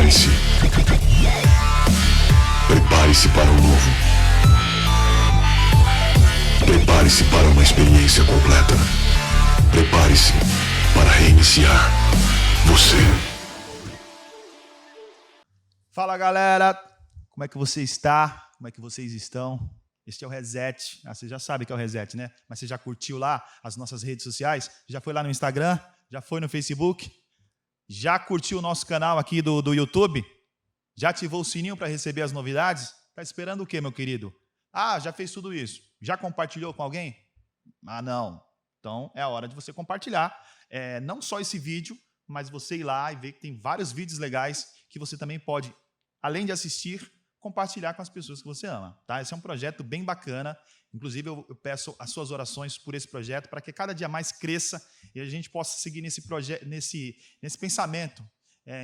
Prepare-se. Prepare-se para o novo. Prepare-se para uma experiência completa. Prepare-se para reiniciar você. Fala, galera, como é que você está? Como é que vocês estão? Este é o Reset. Você já sabe que é o Reset, né? Mas você já curtiu lá as nossas redes sociais? Já foi lá no Instagram? Já foi no Facebook? Já curtiu o nosso canal aqui do YouTube? Já ativou o sininho para receber as novidades? Tá esperando o quê, meu querido? Ah, já fez tudo isso. Já compartilhou com alguém? Ah, não. Então é a hora de você compartilhar. Não só esse vídeo, mas você ir lá e ver que tem vários vídeos legais que você também pode, além de assistir, compartilhar com as pessoas que você ama. Tá? Esse é um projeto bem bacana. Inclusive, eu peço as suas orações por esse projeto para que cada dia mais cresça e a gente possa seguir nesse pensamento,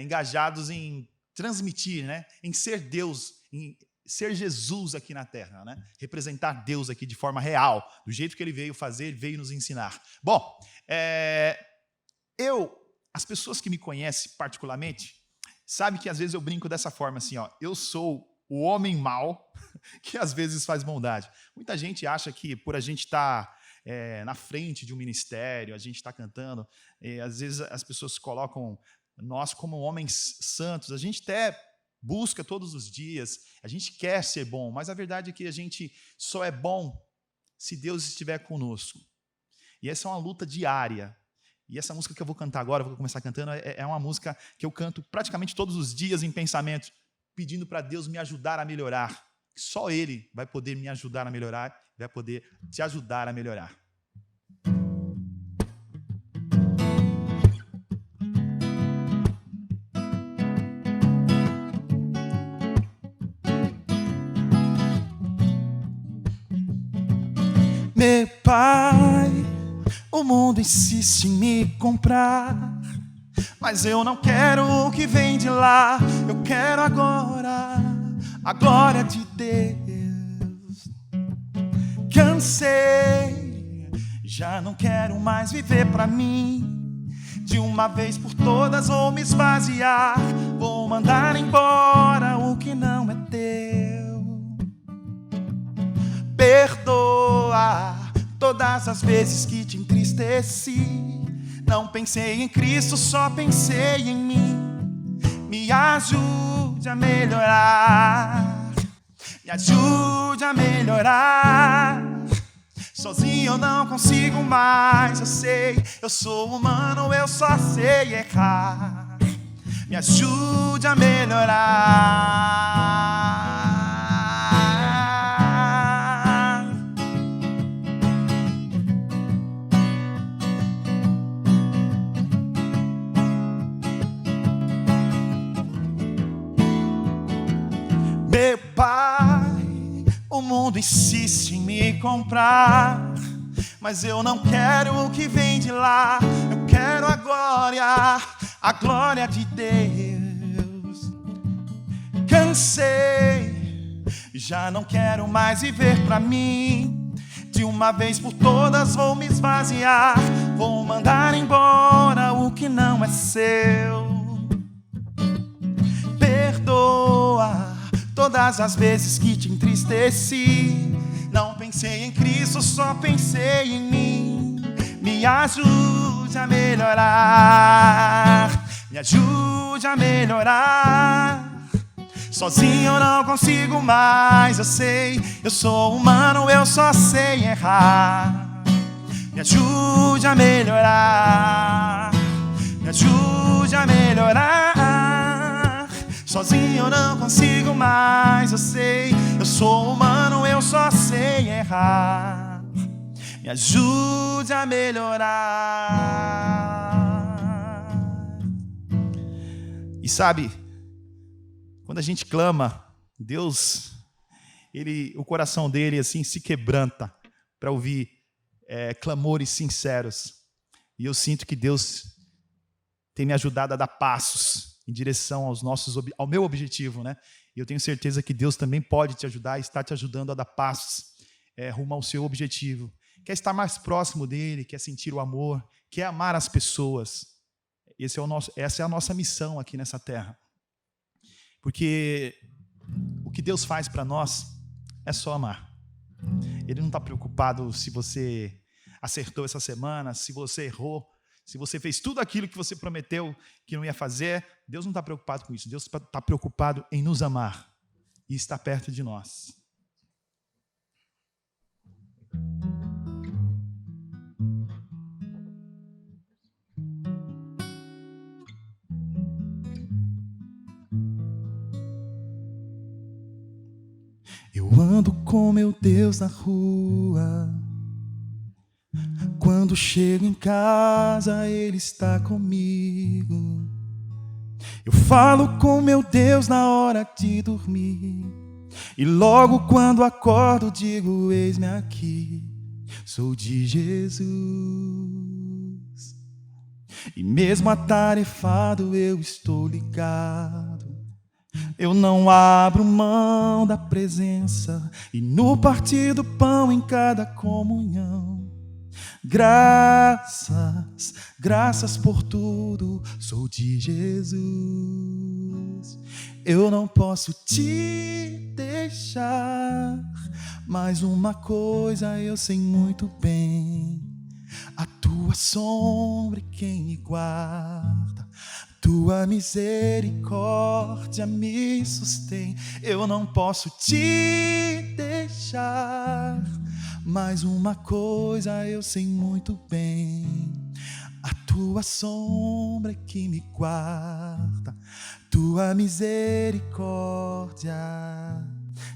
engajados em transmitir, né? Em ser Deus, em ser Jesus aqui na Terra, né? Representar Deus aqui de forma real, do jeito que Ele veio fazer, veio nos ensinar. Bom, as pessoas que me conhecem particularmente, sabem que às vezes eu brinco dessa forma assim, ó, eu sou o homem mau que às vezes faz bondade. Muita gente acha que por a gente estar na frente de um ministério, a gente está cantando, às vezes as pessoas colocam nós como homens santos, a gente até busca todos os dias, a gente quer ser bom, mas a verdade é que a gente só é bom se Deus estiver conosco. E essa é uma luta diária. E essa música que eu vou cantar agora, vou começar cantando, é uma música que eu canto praticamente todos os dias em pensamento, pedindo para Deus me ajudar a melhorar. Só Ele vai poder me ajudar a melhorar, vai poder te ajudar a melhorar. Meu pai, o mundo insiste em me comprar, mas eu não quero o que vem de lá. Eu quero agora a glória de Deus. Cansei, já não quero mais viver pra mim. De uma vez por todas vou me esvaziar, vou mandar embora o que não é teu. Perdoa todas as vezes que te entristeci. Não pensei em Cristo, só pensei em mim. Me ajude a melhorar. Me ajude a melhorar. Sozinho eu não consigo mais, eu sei. Eu sou humano, eu só sei errar. Me ajude a melhorar. Meu pai, o mundo insiste em me comprar, mas eu não quero o que vem de lá. Eu quero a glória de Deus. Cansei, já não quero mais viver pra mim. De uma vez por todas vou me esvaziar, vou mandar embora o que não é seu. Perdoa todas as vezes que te entristeci. Não pensei em Cristo, só pensei em mim. Me ajude a melhorar. Me ajude a melhorar. Sozinho eu não consigo mais, eu sei. Eu sou humano, eu só sei errar. Me ajude a melhorar. Me ajude a melhorar. Sozinho eu não consigo mais, eu sei. Eu sou humano, eu só sei errar. Me ajude a melhorar. E sabe, quando a gente clama, Deus, o coração dele assim se quebranta para ouvir clamores sinceros. E eu sinto que Deus tem me ajudado a dar passos em direção ao meu objetivo, né? E eu tenho certeza que Deus também pode te ajudar e está te ajudando a dar passos rumo ao seu objetivo. Quer estar mais próximo dele, quer sentir o amor, quer amar as pessoas. Essa é a nossa missão aqui nessa terra. Porque o que Deus faz para nós é só amar. Ele não está preocupado se você acertou essa semana, se você errou, se você fez tudo aquilo que você prometeu que não ia fazer. Deus não está preocupado com isso. Deus está preocupado em nos amar e estar perto de nós. Eu ando com meu Deus na rua. Quando chego em casa, Ele está comigo. Eu falo com meu Deus na hora de dormir. E logo quando acordo, digo: eis-me aqui, sou de Jesus. E mesmo atarefado, eu estou ligado. Eu não abro mão da presença e no partir do pão em cada comunhão. Graças, graças por tudo, sou de Jesus. Eu não posso te deixar, mas uma coisa eu sei muito bem: a tua sombra é quem me guarda, tua misericórdia me sustém. Eu não posso te deixar, mas uma coisa eu sei muito bem: a tua sombra é que me guarda, tua misericórdia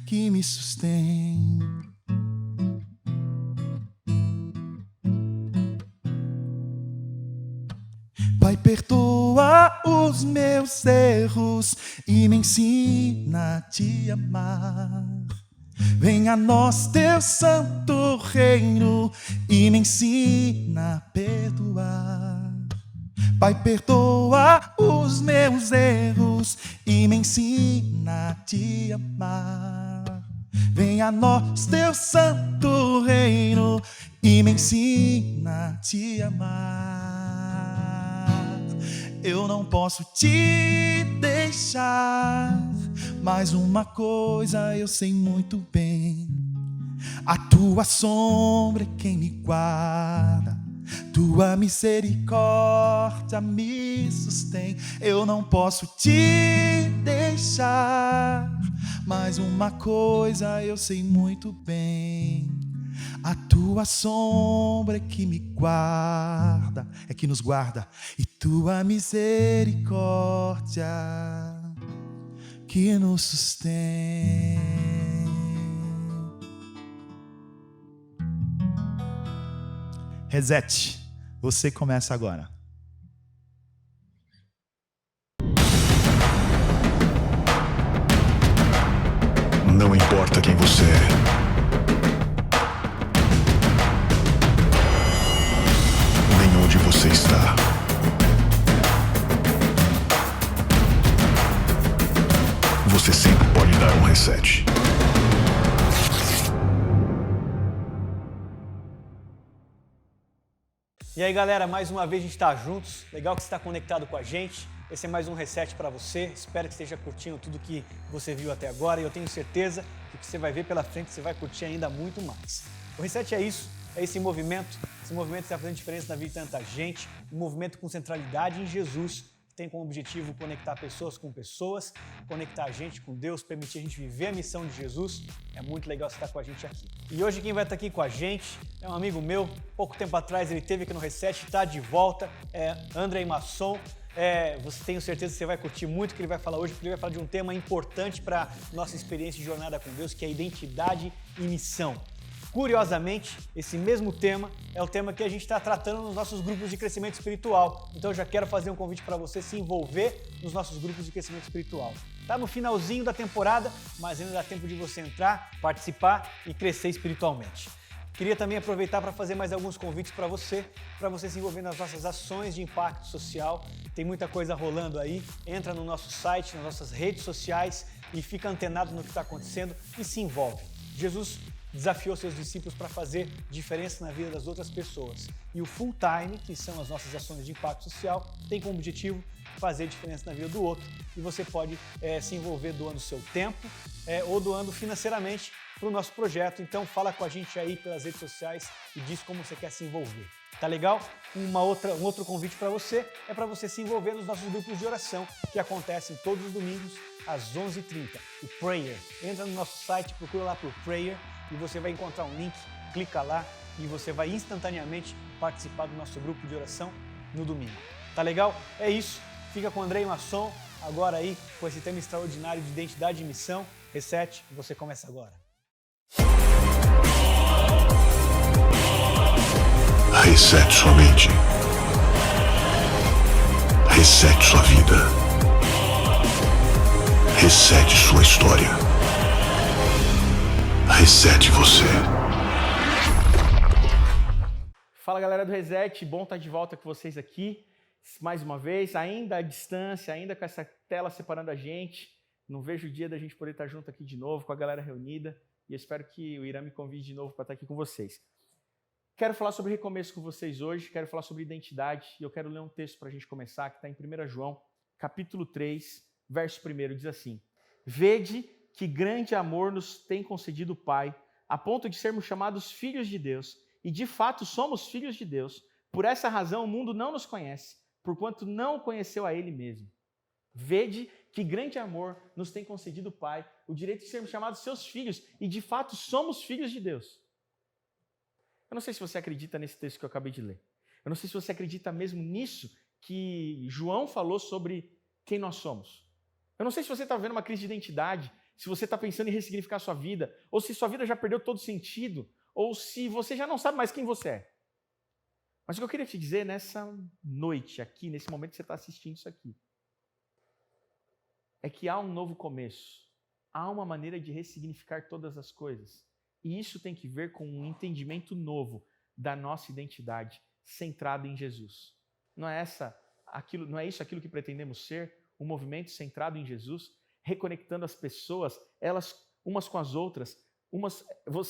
que me sustém. Pai, perdoa os meus erros e me ensina a te amar. Venha a nós teu santo reino e me ensina a perdoar. Pai, perdoa os meus erros e me ensina a te amar. Venha a nós teu santo reino e me ensina a te amar. Eu não posso te deixar, mas uma coisa eu sei muito bem: a tua sombra é quem me guarda, tua misericórdia me sustém. Eu não posso te deixar, mas uma coisa eu sei muito bem: a tua sombra é que me guarda, é que nos guarda, e tua misericórdia que nos sustém. Reset, você começa agora. Não importa quem você é. Onde você está. Você sempre pode dar um reset. E aí, galera, mais uma vez a gente está juntos. Legal que você está conectado com a gente. Esse é mais um reset para você. Espero que esteja curtindo tudo que você viu até agora. E eu tenho certeza que o que você vai ver pela frente você vai curtir ainda muito mais. O reset é isso. É esse movimento que está fazendo diferença na vida de tanta gente, um movimento com centralidade em Jesus, que tem como objetivo conectar pessoas com pessoas, conectar a gente com Deus, permitir a gente viver a missão de Jesus. É muito legal você estar com a gente aqui. E hoje quem vai estar aqui com a gente é um amigo meu, pouco tempo atrás ele esteve aqui no Reset, está de volta, é Andrei Masson. Você tenho certeza que você vai curtir muito o que ele vai falar hoje, porque ele vai falar de um tema importante para nossa experiência de jornada com Deus, que é identidade e missão. Curiosamente, esse mesmo tema é o tema que a gente está tratando nos nossos grupos de crescimento espiritual. Então eu já quero fazer um convite para você se envolver nos nossos grupos de crescimento espiritual. Está no finalzinho da temporada, mas ainda dá tempo de você entrar, participar e crescer espiritualmente. Queria também aproveitar para fazer mais alguns convites para você se envolver nas nossas ações de impacto social. Tem muita coisa rolando aí. Entra no nosso site, nas nossas redes sociais e fica antenado no que está acontecendo e se envolve. Jesus desafiou seus discípulos para fazer diferença na vida das outras pessoas. E o Full Time, que são as nossas ações de impacto social, tem como objetivo fazer diferença na vida do outro. E você pode se envolver doando seu tempo ou doando financeiramente para o nosso projeto. Então fala com a gente aí pelas redes sociais e diz como você quer se envolver. Tá legal? Um outro convite para você é para você se envolver nos nossos grupos de oração que acontecem todos os domingos às 11h30. O Prayer. Entra no nosso site, procura lá por Prayer e você vai encontrar um link, clica lá e você vai instantaneamente participar do nosso grupo de oração no domingo. Tá legal? É isso. Fica com o Andrei Masson, agora aí com esse tema extraordinário de identidade e missão. Reset, você começa agora. Reset sua mente. Reset sua vida. Reset sua história. Reset você. Fala galera do Reset, bom estar de volta com vocês aqui, mais uma vez, ainda à distância, ainda com essa tela separando a gente, não vejo o dia da gente poder estar junto aqui de novo, com a galera reunida, e eu espero que o Irã me convide de novo para estar aqui com vocês. Quero falar sobre recomeço com vocês hoje, quero falar sobre identidade, e eu quero ler um texto para a gente começar, que está em 1 João, capítulo 3, verso 1, diz assim: Vede que grande amor nos tem concedido o Pai, a ponto de sermos chamados filhos de Deus, e de fato somos filhos de Deus. Por essa razão o mundo não nos conhece, porquanto não conheceu a Ele mesmo. Vede que grande amor nos tem concedido o Pai, o direito de sermos chamados seus filhos, e de fato somos filhos de Deus. Eu não sei se você acredita nesse texto que eu acabei de ler. Eu não sei se você acredita mesmo nisso que João falou sobre quem nós somos. Eu não sei se você está vendo uma crise de identidade, se você está pensando em ressignificar a sua vida, ou se sua vida já perdeu todo sentido, ou se você já não sabe mais quem você é. Mas o que eu queria te dizer nessa noite aqui, nesse momento que você está assistindo isso aqui, é que há um novo começo, há uma maneira de ressignificar todas as coisas. E isso tem que ver com um entendimento novo da nossa identidade, centrado em Jesus. Não é isso aquilo que pretendemos ser, um movimento centrado em Jesus, reconectando as pessoas, elas umas com as outras,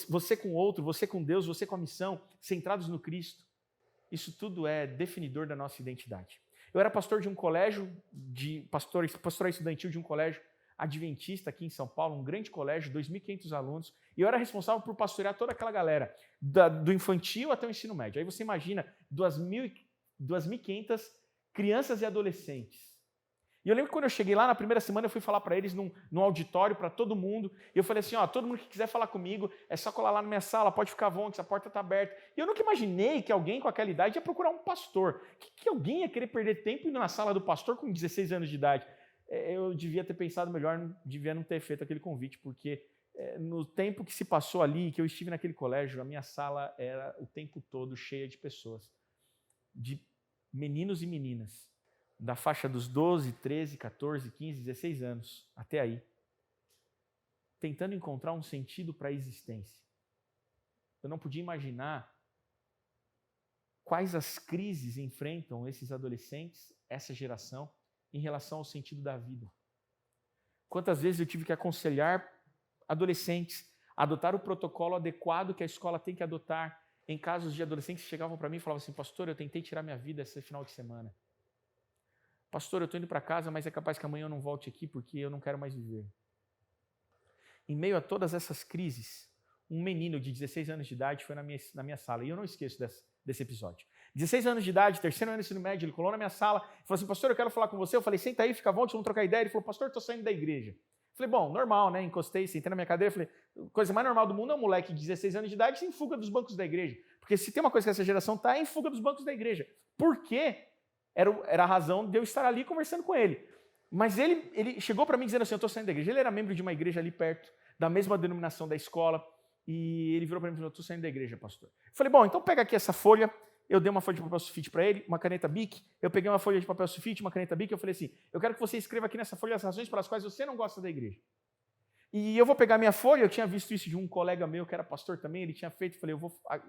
você com o outro, você com Deus, você com a missão, centrados no Cristo. Isso tudo é definidor da nossa identidade. Eu era pastor de um colégio, pastoral estudantil de um colégio adventista aqui em São Paulo, um grande colégio, 2.500 alunos, e eu era responsável por pastorear toda aquela galera, do infantil até o ensino médio. Aí você imagina 2.500 crianças e adolescentes. E eu lembro que quando eu cheguei lá, na primeira semana, eu fui falar para eles num auditório, para todo mundo, e eu falei assim, todo mundo que quiser falar comigo, é só colar lá na minha sala, pode ficar à vontade, a porta está aberta. E eu nunca imaginei que alguém com aquela idade ia procurar um pastor, que alguém ia querer perder tempo indo na sala do pastor com 16 anos de idade. Eu devia ter pensado melhor, devia não ter feito aquele convite, porque no tempo que se passou ali, que eu estive naquele colégio, a minha sala era o tempo todo cheia de pessoas, de meninos e meninas, da faixa dos 12, 13, 14, 15, 16 anos, até aí, tentando encontrar um sentido para a existência. Eu não podia imaginar quais as crises enfrentam esses adolescentes, essa geração, em relação ao sentido da vida. Quantas vezes eu tive que aconselhar adolescentes a adotar o protocolo adequado que a escola tem que adotar, em casos de adolescentes que chegavam para mim e falavam assim, pastor, eu tentei tirar minha vida esse final de semana. Pastor, eu estou indo para casa, mas é capaz que amanhã eu não volte aqui porque eu não quero mais viver. Em meio a todas essas crises, um menino de 16 anos de idade foi na minha sala, e eu não esqueço desse episódio. 16 anos de idade, terceiro ano do ensino médio, ele colou na minha sala, falou assim, pastor, eu quero falar com você. Eu falei, senta aí, fica à vontade, vamos trocar ideia. Ele falou, pastor, estou saindo da igreja. Eu falei, bom, normal, né? Encostei, sentei na minha cadeira, falei, coisa mais normal do mundo é um moleque de 16 anos de idade em fuga dos bancos da igreja. Porque se tem uma coisa que essa geração está, é em fuga dos bancos da igreja. Por quê? Era a razão de eu estar ali conversando com ele. Mas ele chegou para mim dizendo assim, eu estou saindo da igreja. Ele era membro de uma igreja ali perto, da mesma denominação da escola, e ele virou para mim e falou, eu estou saindo da igreja, pastor. Eu falei, bom, então pega aqui essa folha. Eu dei uma folha de papel sulfite para ele, uma caneta Bic. Eu peguei uma folha de papel sulfite, uma caneta Bic. Eu falei assim, eu quero que você escreva aqui nessa folha as razões pelas quais você não gosta da igreja. E eu vou pegar minha folha, eu tinha visto isso de um colega meu que era pastor também, ele tinha feito, falei,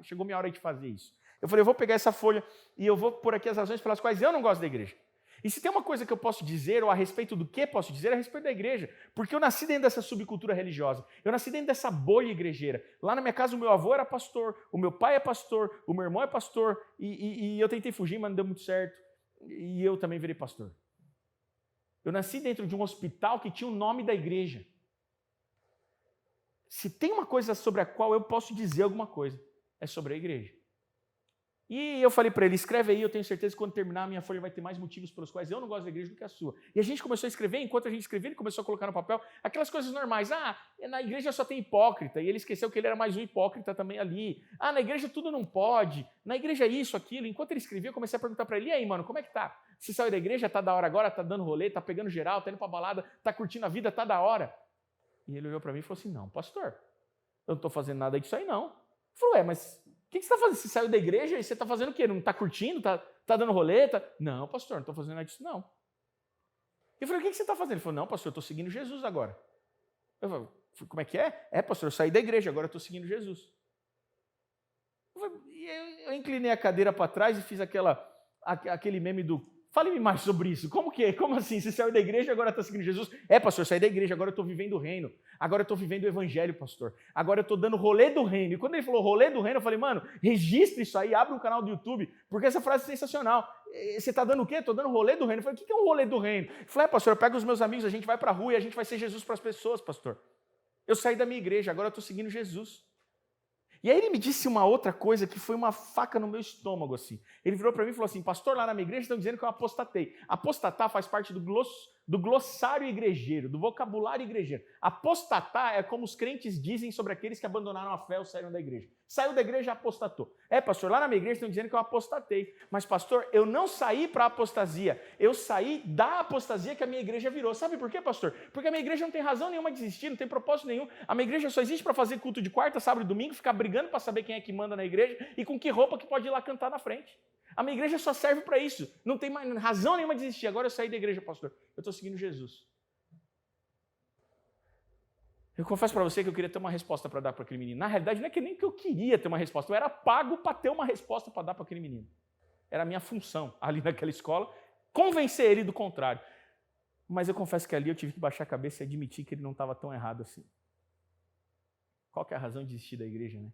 chegou minha hora de fazer isso. Eu falei, eu vou pegar essa folha e eu vou pôr aqui as razões pelas quais eu não gosto da igreja. E se tem uma coisa que eu posso dizer, ou a respeito do que posso dizer, é a respeito da igreja. Porque eu nasci dentro dessa subcultura religiosa. Eu nasci dentro dessa bolha igrejeira. Lá na minha casa, o meu avô era pastor, o meu pai é pastor, o meu irmão é pastor, e eu tentei fugir, mas não deu muito certo. E eu também virei pastor. Eu nasci dentro de um hospital que tinha o nome da igreja. Se tem uma coisa sobre a qual eu posso dizer alguma coisa, é sobre a igreja. E eu falei para ele, escreve aí, eu tenho certeza que quando terminar a minha folha vai ter mais motivos pelos quais eu não gosto da igreja do que a sua. E a gente começou a escrever, enquanto a gente escrevia, ele começou a colocar no papel aquelas coisas normais. Na igreja só tem hipócrita, e ele esqueceu que ele era mais um hipócrita também ali. Na igreja tudo não pode, na igreja isso, aquilo. Enquanto ele escrevia, eu comecei a perguntar para ele, e aí, mano, como é que tá? Você saiu da igreja, tá da hora agora, tá dando rolê, tá pegando geral, tá indo pra balada, tá curtindo a vida, tá da hora. E ele olhou para mim e falou assim, não, pastor, eu não tô fazendo nada disso aí não. Ele falou, mas... O que você está fazendo? Você saiu da igreja e você está fazendo o quê? Não está curtindo? Está dando rolê? Não, pastor, não estou fazendo nada disso, não. Eu falei, o que você está fazendo? Ele falou, não, pastor, eu estou seguindo Jesus agora. Eu falei, como é que é? É, pastor, eu saí da igreja, agora eu estou seguindo Jesus. Eu inclinei a cadeira para trás e fiz aquele meme do... Fale-me mais sobre isso. Como que é? Como assim? Você saiu da igreja e agora está seguindo Jesus? É, pastor, eu saí da igreja, agora eu estou vivendo o reino. Agora eu estou vivendo o evangelho, pastor. Agora eu estou dando rolê do reino. E quando ele falou rolê do reino, eu falei, mano, registre isso aí, abre um canal do YouTube, porque essa frase é sensacional. Você está dando o quê? Estou dando rolê do reino. Eu falei, o que é um rolê do reino? Ele falou, pastor, eu pego os meus amigos, a gente vai para a rua e a gente vai ser Jesus para as pessoas, pastor. Eu saí da minha igreja, agora eu estou seguindo Jesus. E aí ele me disse uma outra coisa que foi uma faca no meu estômago, assim. Ele virou para mim e falou assim, pastor, lá na minha igreja estão dizendo que eu apostatei. Apostatar faz parte do glossário igrejeiro, do vocabulário igrejeiro. Apostatar é como os crentes dizem sobre aqueles que abandonaram a fé ou saíram da igreja. Saiu da igreja e apostatou. É, pastor, lá na minha igreja estão dizendo que eu apostatei. Mas, pastor, eu não saí para a apostasia. Eu saí da apostasia que a minha igreja virou. Sabe por quê, pastor? Porque a minha igreja não tem razão nenhuma de existir, não tem propósito nenhum. A minha igreja só existe para fazer culto de quarta, sábado e domingo, ficar brigando para saber quem é que manda na igreja e com que roupa que pode ir lá cantar na frente. A minha igreja só serve para isso. Não tem mais razão nenhuma de existir. Agora eu saí da igreja, pastor. Eu estou seguindo Jesus. Eu confesso para você que eu queria ter uma resposta para dar para aquele menino. Na realidade, não é que nem que eu queria ter uma resposta. Eu era pago para ter uma resposta para dar para aquele menino. Era a minha função ali naquela escola, convencer ele do contrário. Mas eu confesso que ali eu tive que baixar a cabeça e admitir que ele não estava tão errado assim. Qual que é a razão de existir da igreja, né?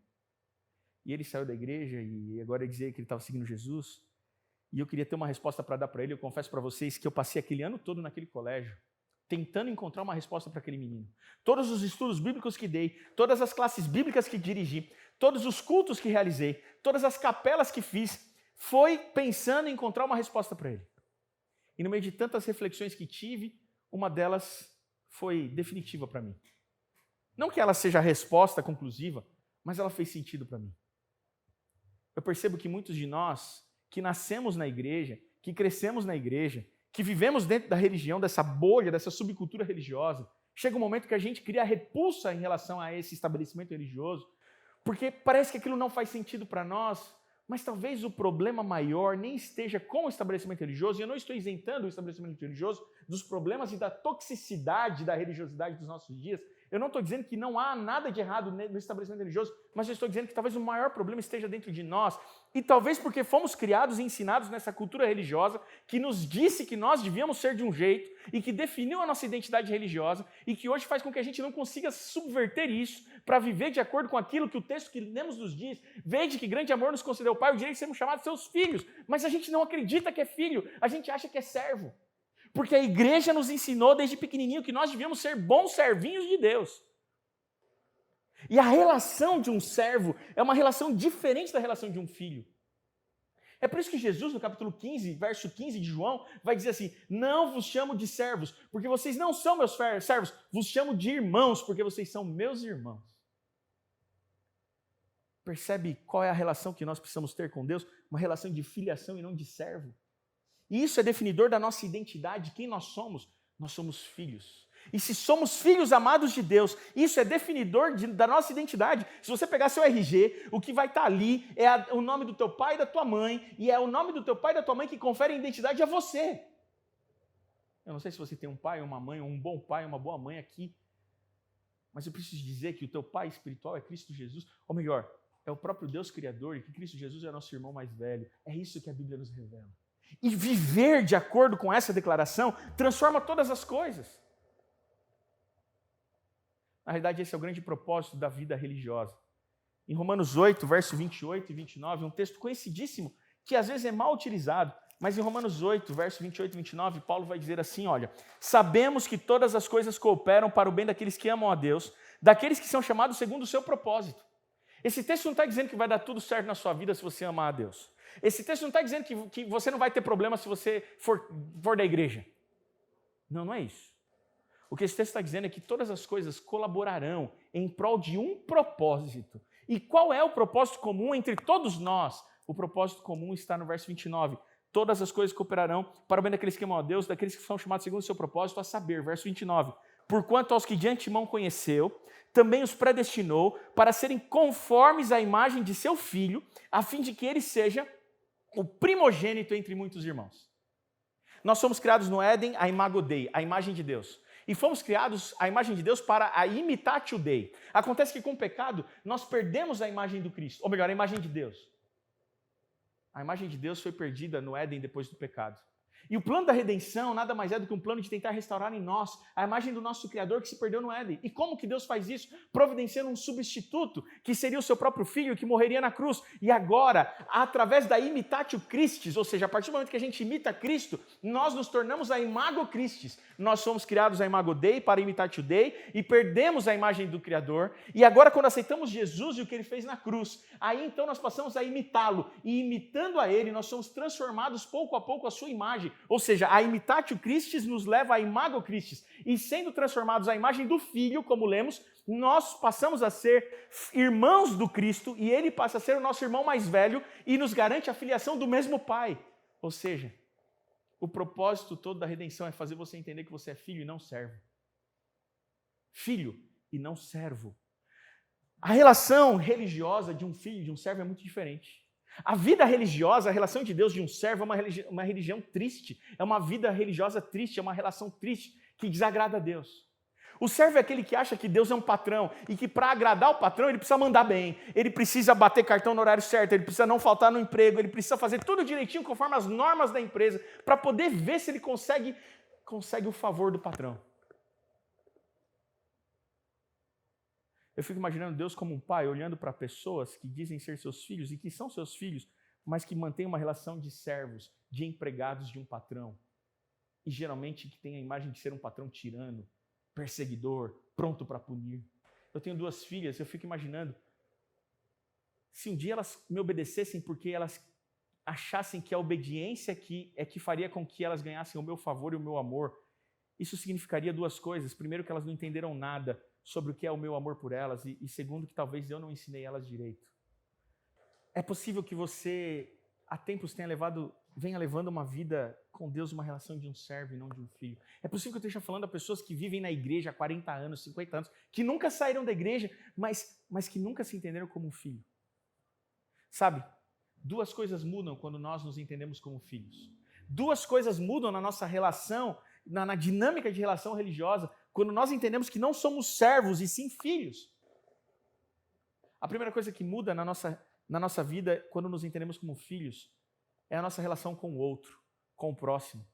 E ele saiu da igreja e agora ele dizia que ele estava seguindo Jesus. E eu queria ter uma resposta para dar para ele. Eu confesso para vocês que eu passei aquele ano todo naquele colégio, tentando encontrar uma resposta para aquele menino. Todos os estudos bíblicos que dei, todas as classes bíblicas que dirigi, todos os cultos que realizei, todas as capelas que fiz, foi pensando em encontrar uma resposta para ele. E no meio de tantas reflexões que tive, uma delas foi definitiva para mim. Não que ela seja a resposta conclusiva, mas ela fez sentido para mim. Eu percebo que muitos de nós, que nascemos na igreja, que crescemos na igreja, que vivemos dentro da religião, dessa bolha, dessa subcultura religiosa, chega um momento que a gente cria repulsa em relação a esse estabelecimento religioso, porque parece que aquilo não faz sentido para nós, mas talvez o problema maior nem esteja com o estabelecimento religioso, e eu não estou isentando o estabelecimento religioso dos problemas e da toxicidade da religiosidade dos nossos dias. Eu não estou dizendo que não há nada de errado no estabelecimento religioso, mas eu estou dizendo que talvez o maior problema esteja dentro de nós. E talvez porque fomos criados e ensinados nessa cultura religiosa que nos disse que nós devíamos ser de um jeito e que definiu a nossa identidade religiosa e que hoje faz com que a gente não consiga subverter isso para viver de acordo com aquilo que o texto que lemos nos diz. Vede que grande amor nos concedeu o Pai, o direito de sermos chamados seus filhos. Mas a gente não acredita que é filho, a gente acha que é servo. Porque a igreja nos ensinou desde pequenininho que nós devíamos ser bons servinhos de Deus. E a relação de um servo é uma relação diferente da relação de um filho. É por isso que Jesus, no capítulo 15, verso 15 de João, vai dizer assim, não vos chamo de servos, porque vocês não são meus servos, vos chamo de irmãos, porque vocês são meus irmãos. Percebe qual é a relação que nós precisamos ter com Deus? Uma relação de filiação e não de servo. E isso é definidor da nossa identidade, quem nós somos. Nós somos filhos. E se somos filhos amados de Deus, isso é definidor da nossa identidade. Se você pegar seu RG, o que vai estar ali é o nome do teu pai e da tua mãe, e é o nome do teu pai e da tua mãe que confere a identidade a você. Eu não sei se você tem um pai, uma mãe, um bom pai, uma boa mãe aqui, mas eu preciso dizer que o teu pai espiritual é Cristo Jesus, ou melhor, é o próprio Deus Criador, e que Cristo Jesus é nosso irmão mais velho. É isso que a Bíblia nos revela. E viver de acordo com essa declaração transforma todas as coisas. Na realidade, esse é o grande propósito da vida religiosa. Em Romanos 8, verso 28 e 29, um texto conhecidíssimo, que às vezes é mal utilizado, mas em Romanos 8, verso 28 e 29, Paulo vai dizer assim, olha, sabemos que todas as coisas cooperam para o bem daqueles que amam a Deus, daqueles que são chamados segundo o seu propósito. Esse texto não está dizendo que vai dar tudo certo na sua vida se você amar a Deus. Esse texto não está dizendo que você não vai ter problema se você for da igreja. Não, não é isso. O que esse texto está dizendo é que todas as coisas colaborarão em prol de um propósito. E qual é o propósito comum entre todos nós? O propósito comum está no verso 29. Todas as coisas cooperarão para o bem daqueles que amam a Deus, daqueles que são chamados segundo o seu propósito, a saber, verso 29. Porquanto aos que de antemão conheceu, também os predestinou para serem conformes à imagem de seu filho, a fim de que ele seja o primogênito entre muitos irmãos. Nós somos criados no Éden, a imago Dei, a imagem de Deus. E fomos criados a imagem de Deus para a imitatio Dei. Acontece que com o pecado, nós perdemos a imagem do Cristo, ou melhor, a imagem de Deus. A imagem de Deus foi perdida no Éden depois do pecado. E o plano da redenção nada mais é do que um plano de tentar restaurar em nós a imagem do nosso Criador que se perdeu no Éden. E como que Deus faz isso? Providenciando um substituto, que seria o seu próprio filho, que morreria na cruz. E agora, através da imitatio Christis, ou seja, a partir do momento que a gente imita Cristo, nós nos tornamos a imago Christis. Nós somos criados a imago Dei para imitatio Dei e perdemos a imagem do Criador. E agora, quando aceitamos Jesus e o que ele fez na cruz, aí então nós passamos a imitá-lo. E imitando a ele, nós somos transformados pouco a pouco à sua imagem. Ou seja, a imitatio Christis nos leva a imago Christis. E sendo transformados à imagem do Filho, como lemos, nós passamos a ser irmãos do Cristo e ele passa a ser o nosso irmão mais velho e nos garante a filiação do mesmo Pai. Ou seja, o propósito todo da redenção é fazer você entender que você é filho e não servo. Filho e não servo. A relação religiosa de um filho e de um servo é muito diferente. A vida religiosa, a relação de Deus de um servo é uma religião triste, é uma vida religiosa triste, é uma relação triste que desagrada a Deus. O servo é aquele que acha que Deus é um patrão e que para agradar o patrão ele precisa mandar bem, ele precisa bater cartão no horário certo, ele precisa não faltar no emprego, ele precisa fazer tudo direitinho conforme as normas da empresa para poder ver se ele consegue o favor do patrão. Eu fico imaginando Deus como um pai olhando para pessoas que dizem ser seus filhos e que são seus filhos, mas que mantêm uma relação de servos, de empregados de um patrão. E geralmente que tem a imagem de ser um patrão tirano, perseguidor, pronto para punir. Eu tenho 2 filhas, eu fico imaginando se um dia elas me obedecessem porque elas achassem que a obediência que faria com que elas ganhassem o meu favor e o meu amor. Isso significaria 2 coisas. Primeiro, que elas não entenderam nada sobre o que é o meu amor por elas, e segundo, que talvez eu não ensinei elas direito. É possível que você, há tempos, venha levando uma vida com Deus, uma relação de um servo e não de um filho. É possível que eu esteja falando a pessoas que vivem na igreja há 40 anos, 50 anos, que nunca saíram da igreja, mas que nunca se entenderam como um filho. Sabe, 2 coisas mudam quando nós nos entendemos como filhos. 2 coisas mudam na nossa relação, na dinâmica de relação religiosa, quando nós entendemos que não somos servos e sim filhos. A primeira coisa que muda na nossa vida, quando nos entendemos como filhos, é a nossa relação com o outro, com o próximo,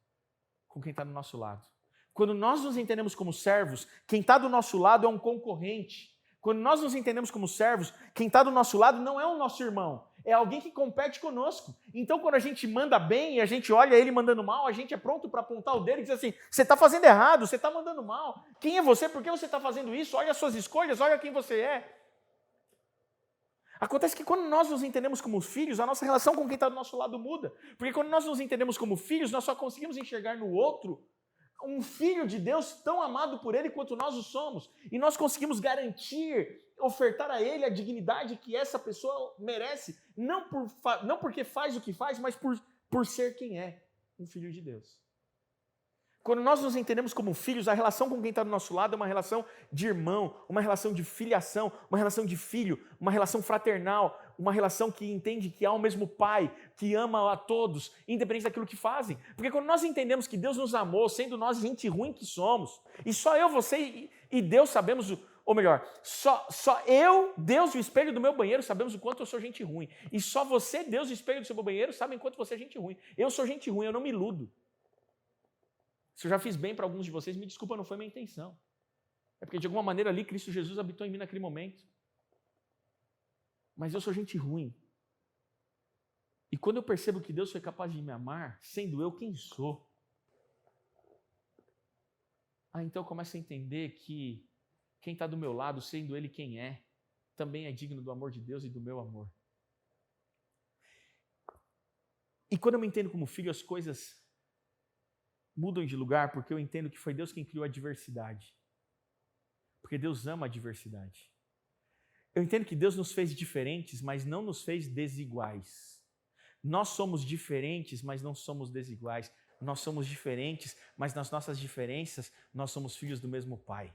com quem está do nosso lado. Quando nós nos entendemos como servos, quem está do nosso lado é um concorrente. Quando nós nos entendemos como servos, quem está do nosso lado não é o nosso irmão, é alguém que compete conosco. Então, quando a gente manda bem e a gente olha ele mandando mal, a gente é pronto para apontar o dedo e dizer assim, você está fazendo errado, você está mandando mal. Quem é você? Por que você está fazendo isso? Olha as suas escolhas, olha quem você é. Acontece que quando nós nos entendemos como filhos, a nossa relação com quem está do nosso lado muda. Porque quando nós nos entendemos como filhos, nós só conseguimos enxergar no outro um filho de Deus tão amado por ele quanto nós o somos. E nós conseguimos garantir, ofertar a ele a dignidade que essa pessoa merece, não porque faz o que faz, mas por ser quem é, um filho de Deus. Quando nós nos entendemos como filhos, a relação com quem está do nosso lado é uma relação de irmão, uma relação de filiação, uma relação de filho, uma relação fraternal, uma relação que entende que há o mesmo Pai, que ama a todos, independente daquilo que fazem. Porque quando nós entendemos que Deus nos amou, sendo nós gente ruim que somos, e só eu, você e Deus sabemos Ou melhor, só eu, Deus e o espelho do meu banheiro sabemos o quanto eu sou gente ruim. E só você, Deus e o espelho do seu banheiro sabem o quanto você é gente ruim. Eu sou gente ruim, eu não me iludo. Se eu já fiz bem para alguns de vocês, me desculpa, não foi minha intenção. É porque de alguma maneira ali Cristo Jesus habitou em mim naquele momento. Mas eu sou gente ruim. E quando eu percebo que Deus foi capaz de me amar, sendo eu quem sou, então eu começo a entender que quem está do meu lado, sendo Ele quem é, também é digno do amor de Deus e do meu amor. E quando eu me entendo como filho, as coisas mudam de lugar, porque eu entendo que foi Deus quem criou a diversidade. Porque Deus ama a diversidade. Eu entendo que Deus nos fez diferentes, mas não nos fez desiguais. Nós somos diferentes, mas não somos desiguais. Nós somos diferentes, mas nas nossas diferenças, nós somos filhos do mesmo Pai.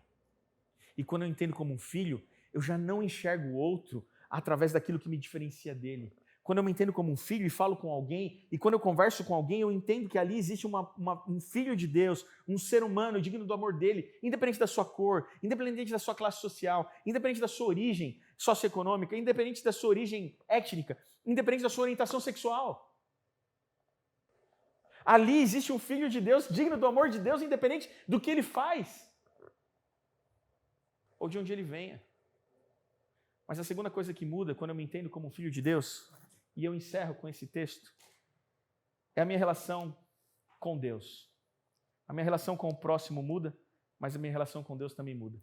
E quando eu entendo como um filho, eu já não enxergo o outro através daquilo que me diferencia dele. Quando eu me entendo como um filho e falo com alguém, e quando eu converso com alguém, eu entendo que ali existe um filho de Deus, um ser humano digno do amor dele, independente da sua cor, independente da sua classe social, independente da sua origem socioeconômica, independente da sua origem étnica, independente da sua orientação sexual. Ali existe um filho de Deus digno do amor de Deus, independente do que ele faz ou de onde ele venha. Mas a segunda coisa que muda quando eu me entendo como um filho de Deus, e eu encerro com esse texto, é a minha relação com Deus. A minha relação com o próximo muda, mas a minha relação com Deus também muda.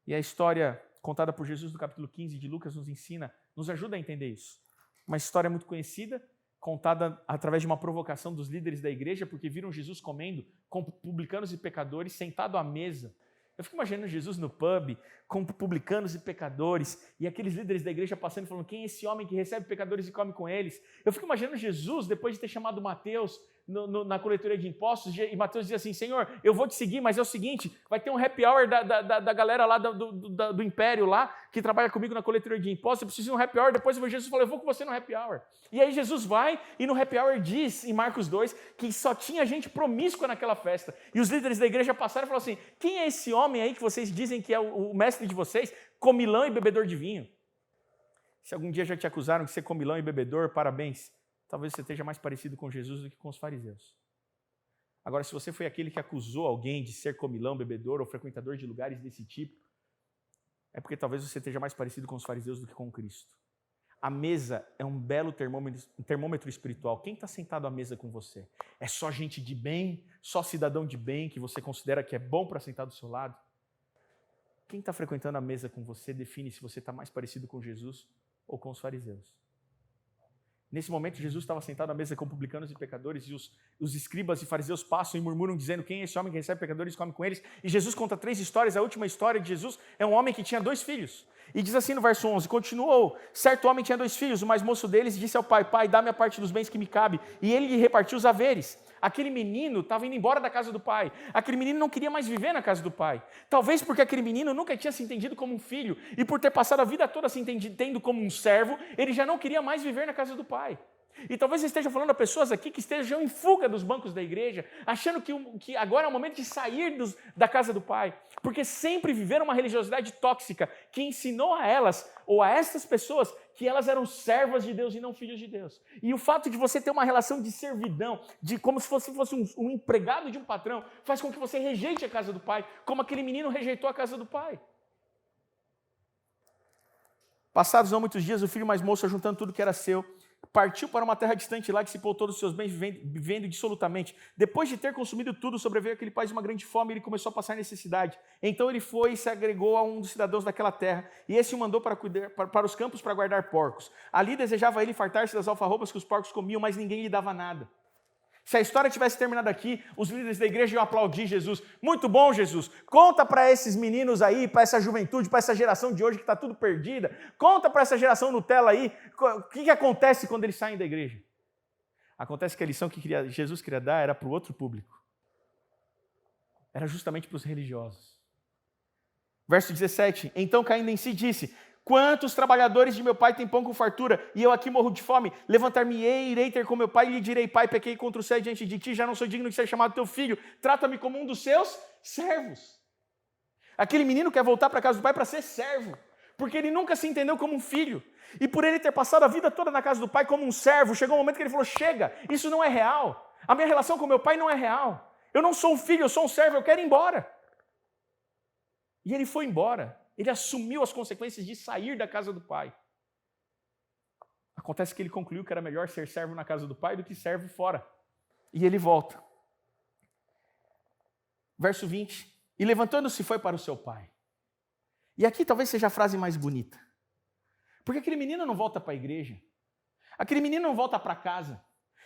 E a história contada por Jesus no capítulo 15 de Lucas nos ensina, nos ajuda a entender isso. Uma história muito conhecida, contada através de uma provocação dos líderes da igreja, porque viram Jesus comendo com publicanos e pecadores, sentado à mesa. Eu fico imaginando Jesus no pub, com publicanos e pecadores, e aqueles líderes da igreja passando e falando, quem é esse homem que recebe pecadores e come com eles? Eu fico imaginando Jesus, depois de ter chamado Mateus na coletoria de impostos, e Mateus diz assim, Senhor, eu vou te seguir, mas é o seguinte, vai ter um happy hour da galera lá do império lá, que trabalha comigo na coletoria de impostos, eu preciso ir no happy hour, depois Jesus falou, eu vou com você no happy hour. E aí Jesus vai, e no happy hour diz, em Marcos 2, que só tinha gente promíscua naquela festa. E os líderes da igreja passaram e falaram assim, quem é esse homem aí que vocês dizem que é o mestre de vocês, comilão e bebedor de vinho? Se algum dia já te acusaram de ser comilão e bebedor, parabéns. Talvez você esteja mais parecido com Jesus do que com os fariseus. Agora, se você foi aquele que acusou alguém de ser comilão, bebedor ou frequentador de lugares desse tipo, é porque talvez você esteja mais parecido com os fariseus do que com Cristo. A mesa é um belo termômetro espiritual. Quem está sentado à mesa com você? É só gente de bem, só cidadão de bem que você considera que é bom para sentar do seu lado? Quem está frequentando a mesa com você define se você está mais parecido com Jesus ou com os fariseus. Nesse momento, Jesus estava sentado à mesa com publicanos e pecadores, e os escribas e fariseus passam e murmuram, dizendo, quem é esse homem que recebe pecadores e come com eles? E Jesus conta 3 histórias. A última história de Jesus é um homem que tinha 2 filhos. E diz assim no verso 11, continuou, certo homem tinha 2 filhos, o mais moço deles disse ao pai, pai, dá-me a parte dos bens que me cabe. E ele lhe repartiu os haveres. Aquele menino estava indo embora da casa do pai. Aquele menino não queria mais viver na casa do pai. Talvez porque aquele menino nunca tinha se entendido como um filho. E por ter passado a vida toda se entendendo como um servo, ele já não queria mais viver na casa do pai. E talvez eu esteja falando a pessoas aqui que estejam em fuga dos bancos da igreja, achando que agora é o momento de sair da casa do pai. Porque sempre viveram uma religiosidade tóxica que ensinou a elas, ou a essas pessoas, que elas eram servas de Deus e não filhos de Deus. E o fato de você ter uma relação de servidão, de como se fosse um empregado de um patrão, faz com que você rejeite a casa do pai, como aquele menino rejeitou a casa do pai. Passados não muitos dias, o filho mais moço, juntando tudo que era seu, partiu para uma terra distante lá, dissipou todos os seus bens, vivendo dissolutamente. Depois de ter consumido tudo, sobreveio aquele país uma grande fome e ele começou a passar necessidade. Então ele foi e se agregou a um dos cidadãos daquela terra, e esse o mandou para os campos para guardar porcos. Ali desejava ele fartar-se das alfarrobas que os porcos comiam, mas ninguém lhe dava nada. Se a história tivesse terminado aqui, os líderes da igreja iam aplaudir Jesus. Muito bom, Jesus. Conta para esses meninos aí, para essa juventude, para essa geração de hoje que está tudo perdida. Conta para essa geração Nutella aí, o que acontece quando eles saem da igreja. Acontece que a lição que Jesus queria dar era para o outro público. Era justamente para os religiosos. Verso 17. Então, caindo em si, disse, quantos trabalhadores de meu pai têm pão com fartura, e eu aqui morro de fome? Levantar-me-ei, irei ter com meu pai, e lhe direi, pai, pequei contra o céu diante de ti, já não sou digno de ser chamado teu filho, trata-me como um dos seus servos. Aquele menino quer voltar para a casa do pai para ser servo, porque ele nunca se entendeu como um filho. E por ele ter passado a vida toda na casa do pai como um servo, chegou um momento que ele falou, chega, isso não é real. A minha relação com meu pai não é real. Eu não sou um filho, eu sou um servo, eu quero ir embora. E ele foi embora. Ele assumiu as consequências de sair da casa do pai. Acontece que ele concluiu que era melhor ser servo na casa do pai do que servo fora. E ele volta. Verso 20. E levantando-se foi para o seu pai. E aqui talvez seja a frase mais bonita. Porque aquele menino não volta para a igreja. Aquele menino não volta para casa.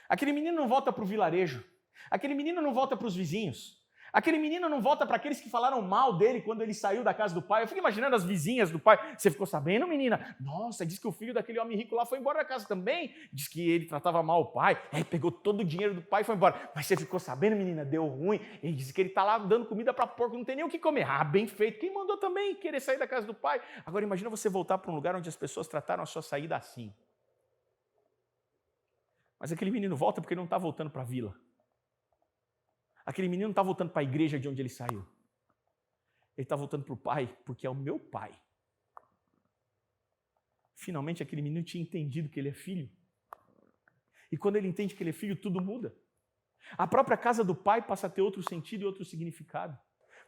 Aquele menino não volta para o vilarejo. Aquele menino não volta para os vizinhos. Aquele menino não volta para aqueles que falaram mal dele quando ele saiu da casa do pai. Eu fico imaginando as vizinhas do pai. Você ficou sabendo, menina? Nossa, diz que o filho daquele homem rico lá foi embora da casa também. Diz que ele tratava mal o pai. Aí pegou todo o dinheiro do pai e foi embora. Mas você ficou sabendo, menina? Deu ruim. Ele disse que ele está lá dando comida para porco, não tem nem o que comer. Ah, bem feito. Quem mandou também querer sair da casa do pai? Agora imagina você voltar para um lugar onde as pessoas trataram a sua saída assim. Mas aquele menino volta porque ele não está voltando para a vila. Aquele menino não está voltando para a igreja de onde ele saiu. Ele está voltando para o pai, porque é o meu pai. Finalmente, aquele menino tinha entendido que ele é filho. E quando ele entende que ele é filho, tudo muda. A própria casa do pai passa a ter outro sentido e outro significado.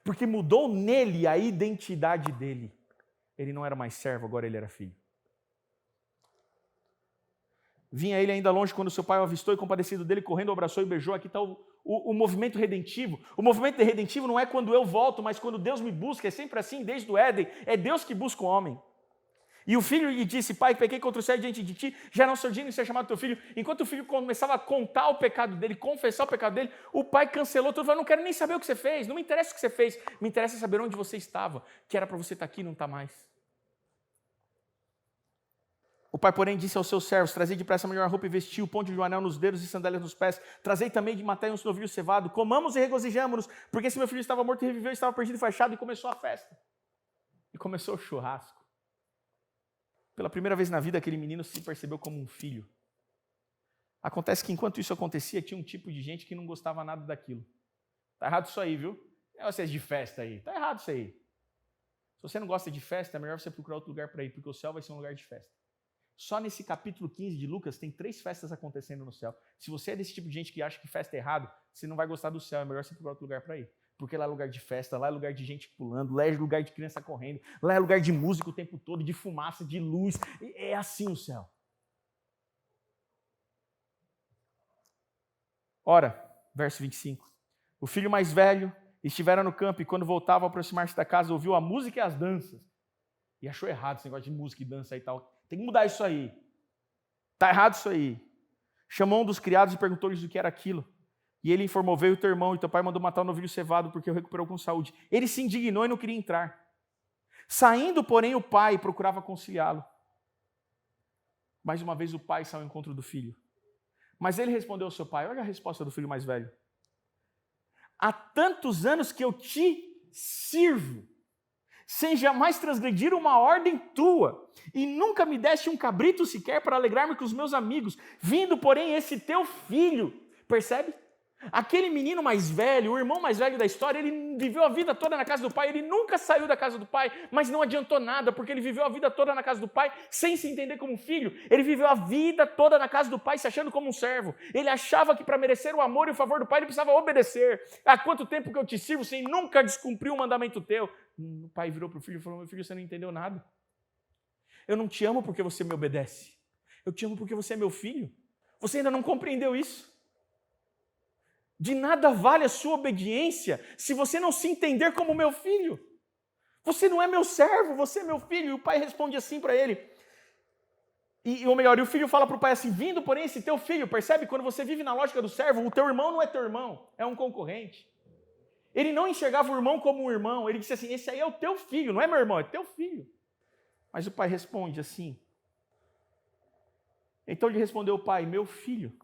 Porque mudou nele a identidade dele. Ele não era mais servo, agora ele era filho. Vinha ele ainda longe quando seu pai o avistou e compadecido dele, correndo, o abraçou e beijou. Aqui está o movimento redentivo. O movimento redentivo não é quando eu volto, mas quando Deus me busca. É sempre assim, desde o Éden. É Deus que busca o homem. E o filho lhe disse, pai, pequei contra o céu diante de ti, já não sou digno de ser chamado teu filho. Enquanto o filho começava a contar o pecado dele, confessar o pecado dele, o pai cancelou tudo, falou, não quero nem saber o que você fez, não me interessa o que você fez, me interessa saber onde você estava, que era para você estar aqui e não está mais. O pai, porém, disse aos seus servos, trazei depressa a melhor roupa e vestiu, ponte de um anel nos dedos e sandálias nos pés, trazei também de matar um novilho cevado, comamos e regozijamo-nos, porque esse meu filho estava morto e reviveu, estava perdido e foi achado, e começou a festa. E começou o churrasco. Pela primeira vez na vida, aquele menino se percebeu como um filho. Acontece que enquanto isso acontecia, tinha um tipo de gente que não gostava nada daquilo. Está errado isso aí, viu? É vocês de festa aí. Está errado isso aí. Se você não gosta de festa, é melhor você procurar outro lugar para ir, porque o céu vai ser um lugar de festa. Só nesse capítulo 15 de Lucas tem 3 festas acontecendo no céu. Se você é desse tipo de gente que acha que festa é errado, você não vai gostar do céu, é melhor você procurar outro lugar para ir. Porque lá é lugar de festa, lá é lugar de gente pulando, lá é lugar de criança correndo, lá é lugar de música o tempo todo, de fumaça, de luz. É assim o céu. Ora, verso 25. O filho mais velho estivera no campo e quando voltava a aproximar-se da casa, ouviu a música e as danças. E achou errado esse negócio de música e dança e tal. Tem que mudar isso aí. Está errado isso aí. Chamou um dos criados e perguntou-lhes o que era aquilo. E ele informou, veio teu irmão e teu pai mandou matar o novilho cevado porque o recuperou com saúde. Ele se indignou e não queria entrar. Saindo, porém, o pai procurava conciliá-lo. Mais uma vez o pai saiu ao encontro do filho. Mas ele respondeu ao seu pai, olha a resposta do filho mais velho. Há tantos anos que eu te sirvo, sem jamais transgredir uma ordem tua, e nunca me deste um cabrito sequer para alegrar-me com os meus amigos, vindo, porém, esse teu filho. Percebe? Aquele menino mais velho, o irmão mais velho da história, ele viveu a vida toda na casa do pai, ele nunca saiu da casa do pai, mas não adiantou nada, porque ele viveu a vida toda na casa do pai sem se entender como filho. Ele viveu a vida toda na casa do pai se achando como um servo. Ele achava que para merecer o amor e o favor do pai ele precisava obedecer. Há quanto tempo que eu te sirvo sem nunca descumprir um mandamento teu? O pai virou para o filho e falou, meu filho, você não entendeu nada. Eu não te amo porque você me obedece. Eu te amo porque você é meu filho. Você ainda não compreendeu isso. De nada vale a sua obediência se você não se entender como meu filho. Você não é meu servo, você é meu filho. E o pai responde assim para ele. Ou melhor, e o filho fala para o pai assim, vindo, porém, esse teu filho, percebe? Quando você vive na lógica do servo, o teu irmão não é teu irmão, é um concorrente. Ele não enxergava o irmão como um irmão, ele disse assim, esse aí é o teu filho, não é meu irmão, é teu filho. Mas o pai responde assim. Então lhe respondeu o pai, meu filho,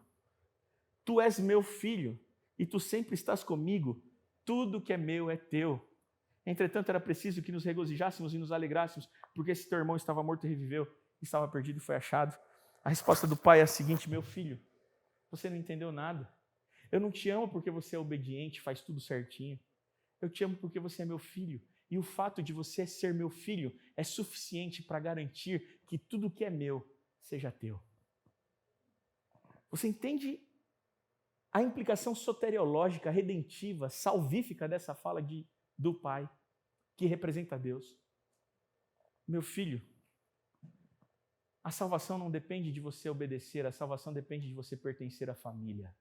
tu és meu filho, e tu sempre estás comigo, tudo que é meu é teu. Entretanto, era preciso que nos regozijássemos e nos alegrássemos, porque esse teu irmão estava morto e reviveu, estava perdido e foi achado. A resposta do pai é a seguinte, meu filho, você não entendeu nada. Eu não te amo porque você é obediente, faz tudo certinho. Eu te amo porque você é meu filho. E o fato de você ser meu filho é suficiente para garantir que tudo que é meu seja teu. Você entende a implicação soteriológica, redentiva, salvífica dessa fala do Pai, que representa Deus? Meu filho, a salvação não depende de você obedecer, a salvação depende de você pertencer à família.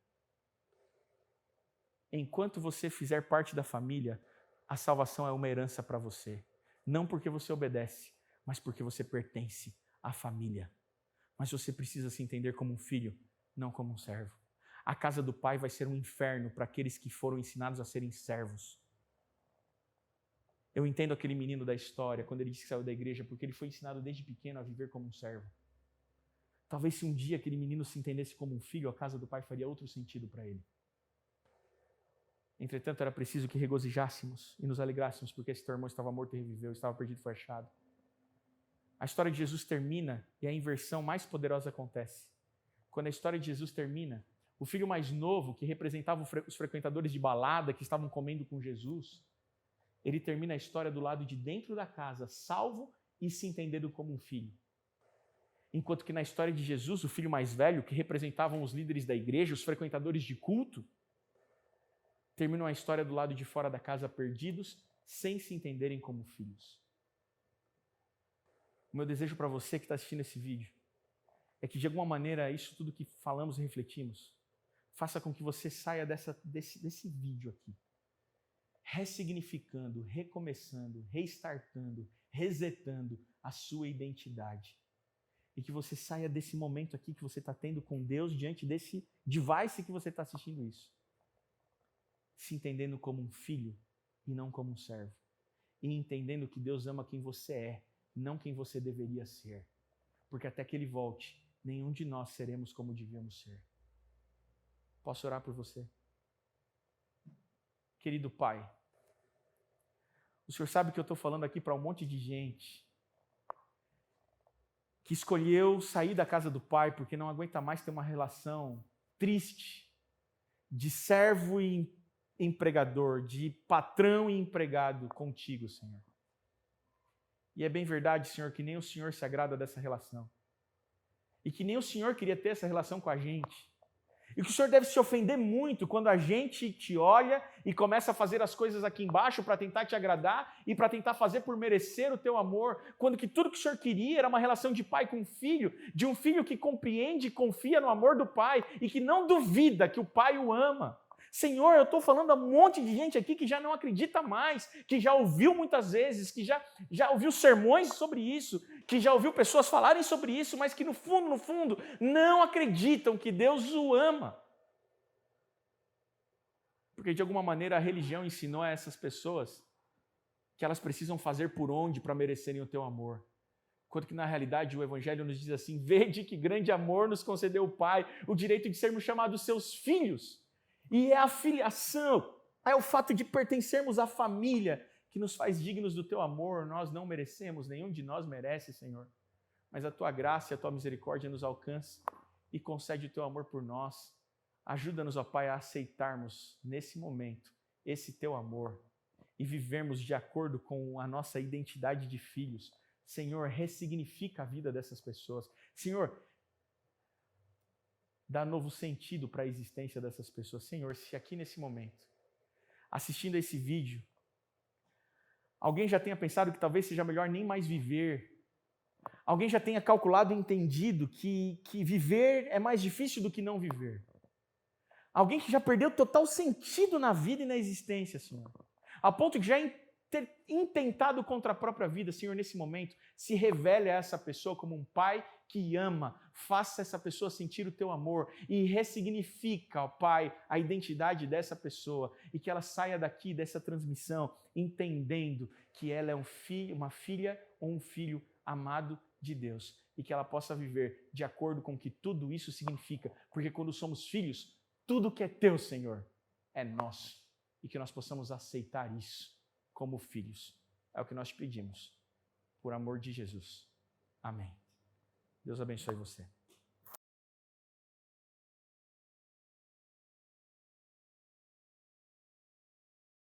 Enquanto você fizer parte da família, a salvação é uma herança para você. Não porque você obedece, mas porque você pertence à família. Mas você precisa se entender como um filho, não como um servo. A casa do Pai vai ser um inferno para aqueles que foram ensinados a serem servos. Eu entendo aquele menino da história, quando ele disse que saiu da igreja, porque ele foi ensinado desde pequeno a viver como um servo. Talvez se um dia aquele menino se entendesse como um filho, a casa do Pai faria outro sentido para ele. Entretanto, era preciso que regozijássemos e nos alegrássemos, porque esse teu irmão estava morto e reviveu, estava perdido e foi achado. A história de Jesus termina e a inversão mais poderosa acontece. Quando a história de Jesus termina, o filho mais novo, que representava os frequentadores de balada que estavam comendo com Jesus, ele termina a história do lado de dentro da casa, salvo e se entendendo como um filho. Enquanto que na história de Jesus, o filho mais velho, que representavam os líderes da igreja, os frequentadores de culto, terminam a história do lado de fora da casa perdidos, sem se entenderem como filhos. O meu desejo para você que está assistindo esse vídeo é que de alguma maneira isso tudo que falamos e refletimos faça com que você saia desse vídeo aqui, ressignificando, recomeçando, restartando, resetando a sua identidade. E que você saia desse momento aqui que você está tendo com Deus diante desse device que você está assistindo isso, se entendendo como um filho e não como um servo. E entendendo que Deus ama quem você é, não quem você deveria ser. Porque até que Ele volte, nenhum de nós seremos como devíamos ser. Posso orar por você? Querido Pai, o Senhor sabe que eu estou falando aqui para um monte de gente que escolheu sair da casa do Pai porque não aguenta mais ter uma relação triste de servo e empregador, de patrão e empregado contigo, Senhor. E é bem verdade, Senhor, que nem o Senhor se agrada dessa relação. E que nem o Senhor queria ter essa relação com a gente. E que o Senhor deve se ofender muito quando a gente te olha e começa a fazer as coisas aqui embaixo para tentar te agradar e para tentar fazer por merecer o teu amor, quando que tudo que o Senhor queria era uma relação de pai com filho, de um filho que compreende e confia no amor do pai e que não duvida que o pai o ama. Senhor, eu estou falando a um monte de gente aqui que já não acredita mais, que já ouviu muitas vezes, que já ouviu sermões sobre isso, que já ouviu pessoas falarem sobre isso, mas que no fundo, não acreditam que Deus o ama. Porque de alguma maneira a religião ensinou a essas pessoas que elas precisam fazer por onde para merecerem o teu amor. Enquanto que na realidade o Evangelho nos diz assim: vede que grande amor nos concedeu o Pai, o direito de sermos chamados seus filhos. E é a filiação, é o fato de pertencermos à família que nos faz dignos do teu amor. Nós não merecemos, nenhum de nós merece, Senhor. Mas a tua graça e a tua misericórdia nos alcança e concede o teu amor por nós. Ajuda-nos, ó Pai, a aceitarmos nesse momento esse teu amor e vivermos de acordo com a nossa identidade de filhos. Senhor, ressignifica a vida dessas pessoas. Senhor, dá novo sentido para a existência dessas pessoas. Senhor, se aqui nesse momento, assistindo a esse vídeo, alguém já tenha pensado que talvez seja melhor nem mais viver, alguém já tenha calculado e entendido que viver é mais difícil do que não viver, alguém que já perdeu total sentido na vida e na existência, Senhor, a ponto de já ter intentado contra a própria vida, Senhor, nesse momento, se revele a essa pessoa como um pai que ama, faça essa pessoa sentir o teu amor e ressignifica, ó Pai, a identidade dessa pessoa e que ela saia daqui dessa transmissão entendendo que ela é um filho, uma filha ou um filho amado de Deus e que ela possa viver de acordo com o que tudo isso significa, porque quando somos filhos, tudo que é teu, Senhor, é nosso e que nós possamos aceitar isso como filhos. É o que nós te pedimos, por amor de Jesus. Amém. Deus abençoe você.